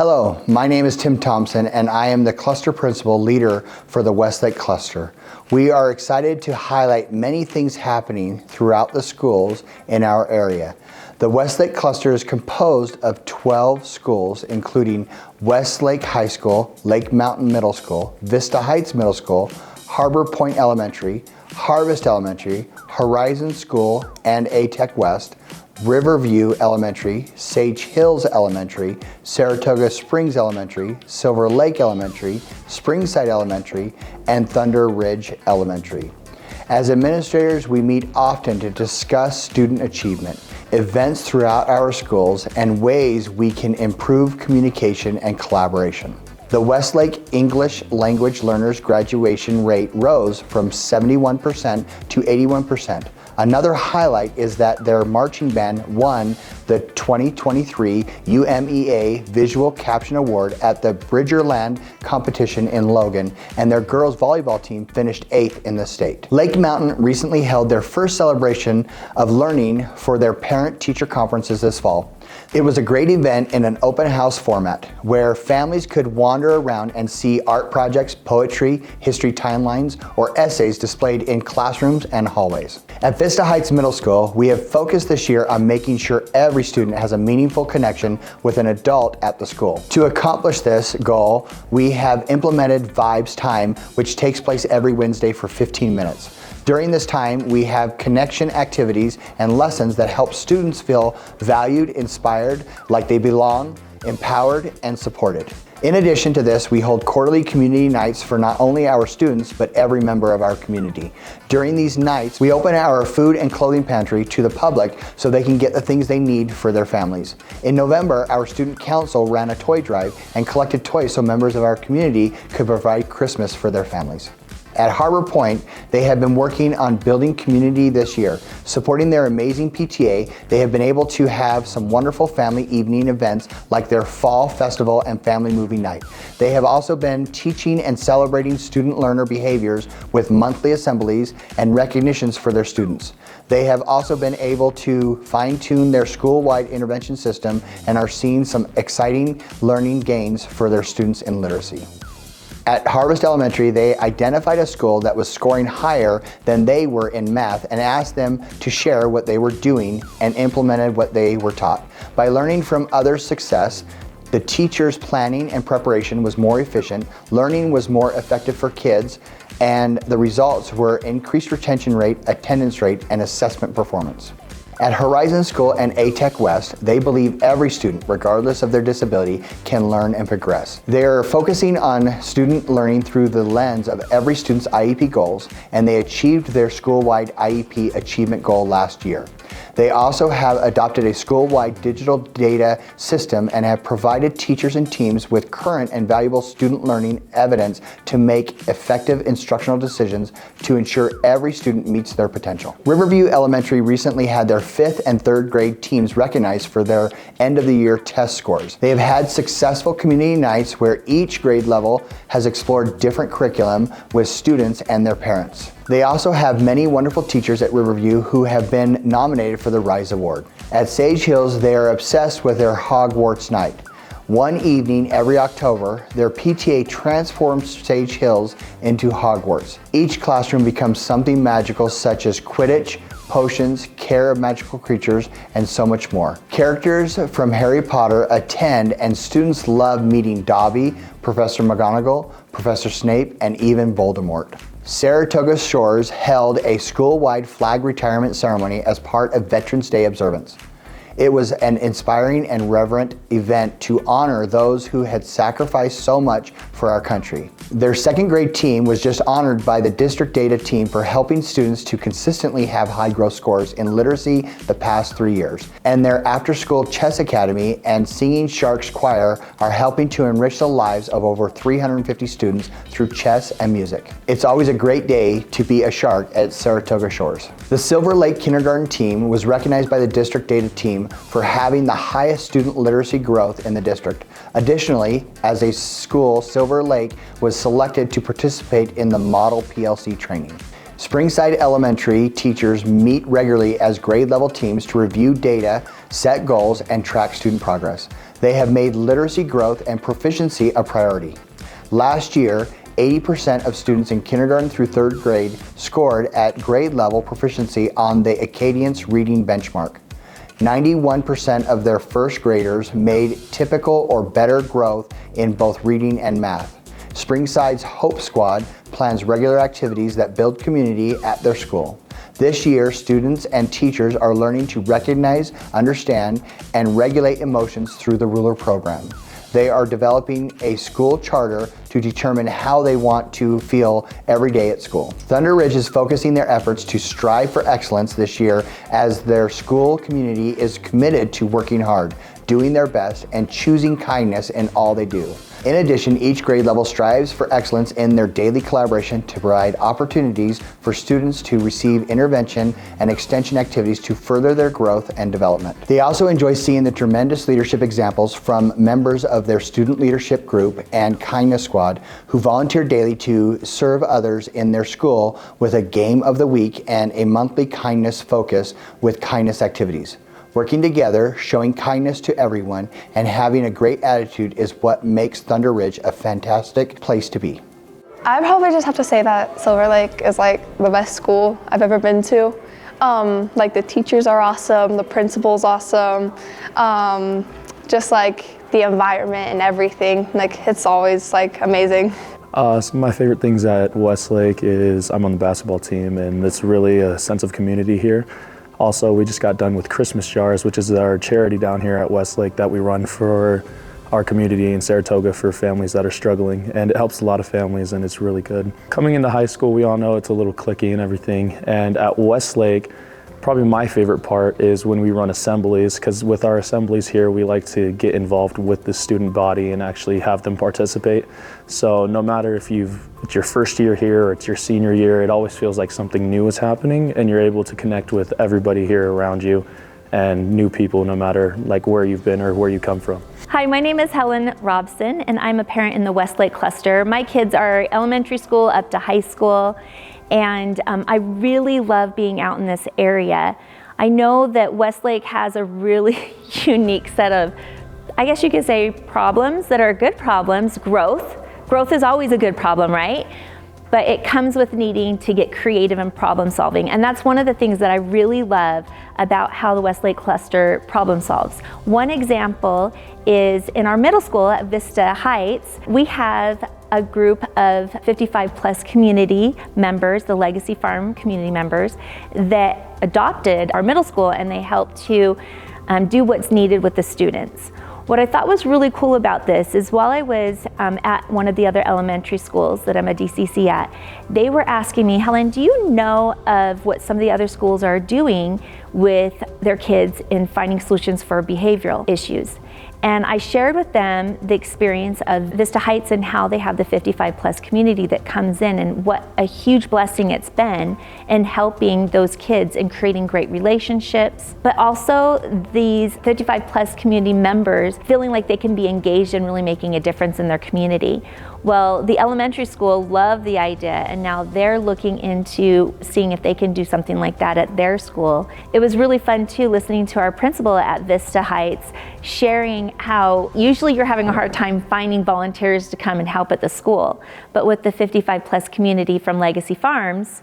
Hello, my name is Tim Thompson and I am the Cluster Principal Leader for the Westlake Cluster. We are excited to highlight many things happening throughout the schools in our area. The Westlake Cluster is composed of 12 schools, including Westlake High School, Lake Mountain Middle School, Vista Heights Middle School, Harbor Point Elementary, Harvest Elementary, Horizon School and A-Tech West, Riverview Elementary, Sage Hills Elementary, Saratoga Springs Elementary, Silver Lake Elementary, Springside Elementary, and Thunder Ridge Elementary. As administrators, we meet often to discuss student achievement, events throughout our schools, and ways we can improve communication and collaboration. The Westlake English Language Learners graduation rate rose from 71% to 81%. Another highlight is that their marching band won the 2023 UMEA Visual Caption Award at the Bridgerland competition in Logan, and their girls volleyball team finished 8th in the state. Lake Mountain recently held their first celebration of learning for their parent-teacher conferences this fall. It was a great event in an open house format where families could wander around and see art projects, poetry, history timelines, or essays displayed in classrooms and hallways. At Vista Heights Middle School, we have focused this year on making sure every student has a meaningful connection with an adult at the school. To accomplish this goal, we have implemented Vibes Time, which takes place every Wednesday for 15 minutes. During this time, we have connection activities and lessons that help students feel valued, inspired, like they belong, empowered, and supported. In addition to this, we hold quarterly community nights for not only our students, but every member of our community. During these nights, we open our food and clothing pantry to the public so they can get the things they need for their families. In November, our student council ran a toy drive and collected toys so members of our community could provide Christmas for their families. At Harbor Point, they have been working on building community this year. Supporting their amazing PTA, they have been able to have some wonderful family evening events like their fall festival and family movie night. They have also been teaching and celebrating student learner behaviors with monthly assemblies and recognitions for their students. They have also been able to fine-tune their school-wide intervention system and are seeing some exciting learning gains for their students in literacy. At Harvest Elementary, they identified a school that was scoring higher than they were in math and asked them to share what they were doing and implemented what they were taught. By learning from others' success, the teachers' planning and preparation was more efficient, learning was more effective for kids, and the results were increased retention rate, attendance rate, and assessment performance. At Horizon School and A-Tech West, they believe every student, regardless of their disability, can learn and progress. They're focusing on student learning through the lens of every student's IEP goals, and they achieved their school-wide IEP achievement goal last year. They also have adopted a school-wide digital data system and have provided teachers and teams with current and valuable student learning evidence to make effective instructional decisions to ensure every student meets their potential. Riverview Elementary recently had their 5th and 3rd grade teams recognized for their end-of-the-year test scores. They have had successful community nights where each grade level has explored different curriculum with students and their parents. They also have many wonderful teachers at Riverview who have been nominated for the Rise Award. At Sage Hills, they are obsessed with their Hogwarts night. One evening every October, their PTA transforms Sage Hills into Hogwarts. Each classroom becomes something magical such as Quidditch, potions, care of magical creatures, and so much more. Characters from Harry Potter attend and students love meeting Dobby, Professor McGonagall, Professor Snape, and even Voldemort. Saratoga Shores held a school-wide flag retirement ceremony as part of Veterans Day observance. It was an inspiring and reverent event to honor those who had sacrificed so much for our country. Their 2nd grade team was just honored by the district data team for helping students to consistently have high growth scores in literacy the past 3 years. And their after-school chess academy and Singing Sharks Choir are helping to enrich the lives of over 350 students through chess and music. It's always a great day to be a shark at Saratoga Shores. The Silver Lake kindergarten team was recognized by the district data team for having the highest student literacy growth in the district. Additionally, as a school, Silver Lake was selected to participate in the Model PLC training. Springside Elementary teachers meet regularly as grade level teams to review data, set goals, and track student progress. They have made literacy growth and proficiency a priority. Last year, 80% of students in kindergarten through third grade scored at grade level proficiency on the Acadience reading benchmark. 91% of their first graders made typical or better growth in both reading and math. Springside's Hope Squad plans regular activities that build community at their school. This year, students and teachers are learning to recognize, understand, and regulate emotions through the Ruler program. They are developing a school charter to determine how they want to feel every day at school. Thunder Ridge is focusing their efforts to strive for excellence this year as their school community is committed to working hard, doing their best, and choosing kindness in all they do. In addition, each grade level strives for excellence in their daily collaboration to provide opportunities for students to receive intervention and extension activities to further their growth and development. They also enjoy seeing the tremendous leadership examples from members of their student leadership group and kindness squad who volunteer daily to serve others in their school with a game of the week and a monthly kindness focus with kindness activities. Working together, showing kindness to everyone, and having a great attitude is what makes Thunder Ridge a fantastic place to be. I probably just have to say that Silver Lake is like the best school I've ever been to. Like the teachers are awesome, the principal's awesome, just like the environment and everything. Like it's always like amazing. Some of my favorite things at Westlake is I'm on the basketball team, and it's really a sense of community here. Also, we just got done with Christmas Jars, which is our charity down here at Westlake that we run for our community in Saratoga for families that are struggling, and it helps a lot of families, and it's really good. Coming into high school, we all know it's a little cliquey and everything, and at Westlake, probably my favorite part is when we run assemblies, because with our assemblies here, we like to get involved with the student body and actually have them participate. So no matter if it's your first year here or it's your senior year, it always feels like something new is happening, and you're able to connect with everybody here around you and new people, no matter like where you've been or where you come from. Hi, my name is Helen Robson, and I'm a parent in the Westlake cluster. My kids are elementary school up to high school, and I really love being out in this area. I know that Westlake has a really unique set of, I guess you could say, problems that are good problems. Growth is always a good problem, right? But it comes with needing to get creative in problem solving. And that's one of the things that I really love about how the Westlake cluster problem solves. One example is in our middle school at Vista Heights, we have a group of 55 plus community members, the Legacy Farm community members, that adopted our middle school, and they help to do what's needed with the students. What I thought was really cool about this is while I was at one of the other elementary schools that I'm a DCC at, they were asking me, Helen, do you know of what some of the other schools are doing with their kids in finding solutions for behavioral issues? And I shared with them the experience of Vista Heights and how they have the 55 plus community that comes in, and what a huge blessing it's been in helping those kids and creating great relationships, but also these 55 plus community members feeling like they can be engaged and really making a difference in their community. Well, the elementary school loved the idea, and now they're looking into seeing if they can do something like that at their school. It was really fun too, listening to our principal at Vista Heights sharing how usually you're having a hard time finding volunteers to come and help at the school. But with the 55 plus community from Legacy Farms,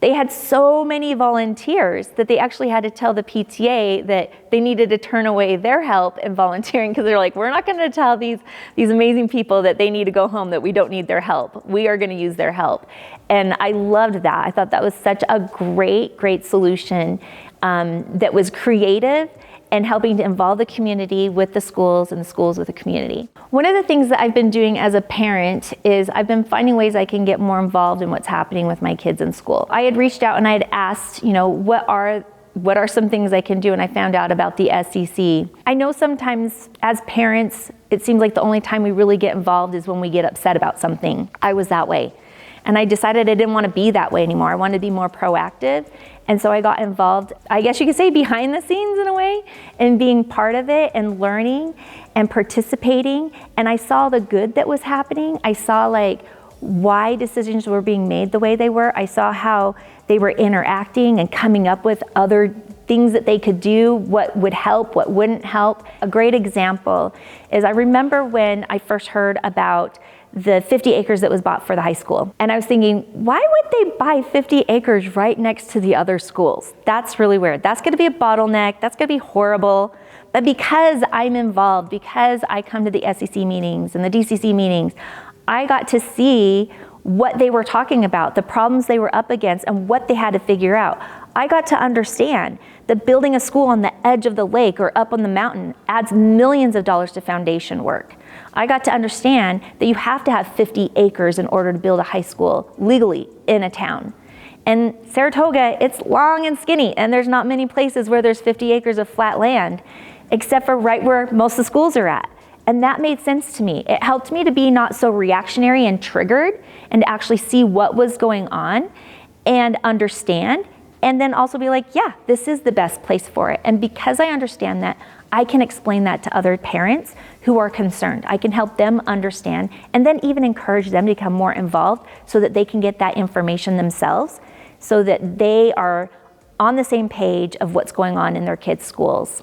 they had so many volunteers that they actually had to tell the PTA that they needed to turn away their help in volunteering, because they're like, we're not going to tell these amazing people that they need to go home, that we don't need their help. We are going to use their help. And I loved that. I thought that was such a great solution that was creative and helping to involve the community with the schools and the schools with the community. One of the things that I've been doing as a parent is I've been finding ways I can get more involved in what's happening with my kids in school. I had reached out and I had asked, what are some things I can do, and I found out about the SEC. I know sometimes as parents, it seems like the only time we really get involved is when we get upset about something. I was that way. And I decided I didn't want to be that way anymore. I wanted to be more proactive. And so I got involved, I guess you could say behind the scenes in a way, and being part of it and learning and participating. And I saw the good that was happening. I saw like why decisions were being made the way they were. I saw how they were interacting and coming up with other things that they could do, what would help, what wouldn't help. A great example is I remember when I first heard about the 50 acres that was bought for the high school. And I was thinking, why would they buy 50 acres right next to the other schools? That's really weird. That's gonna be a bottleneck, that's gonna be horrible. But because I'm involved, because I come to the SEC meetings and the DCC meetings, I got to see what they were talking about, the problems they were up against, and what they had to figure out. I got to understand that building a school on the edge of the lake or up on the mountain adds millions of dollars to foundation work. I got to understand that you have to have 50 acres in order to build a high school legally in a town. And Saratoga, it's long and skinny, and there's not many places where there's 50 acres of flat land, except for right where most of the schools are at. And that made sense to me. It helped me to be not so reactionary and triggered, and to actually see what was going on and understand, and then also be like, yeah, this is the best place for it. And because I understand that, I can explain that to other parents who are concerned. I can help them understand, and then even encourage them to become more involved so that they can get that information themselves, so that they are on the same page of what's going on in their kids' schools.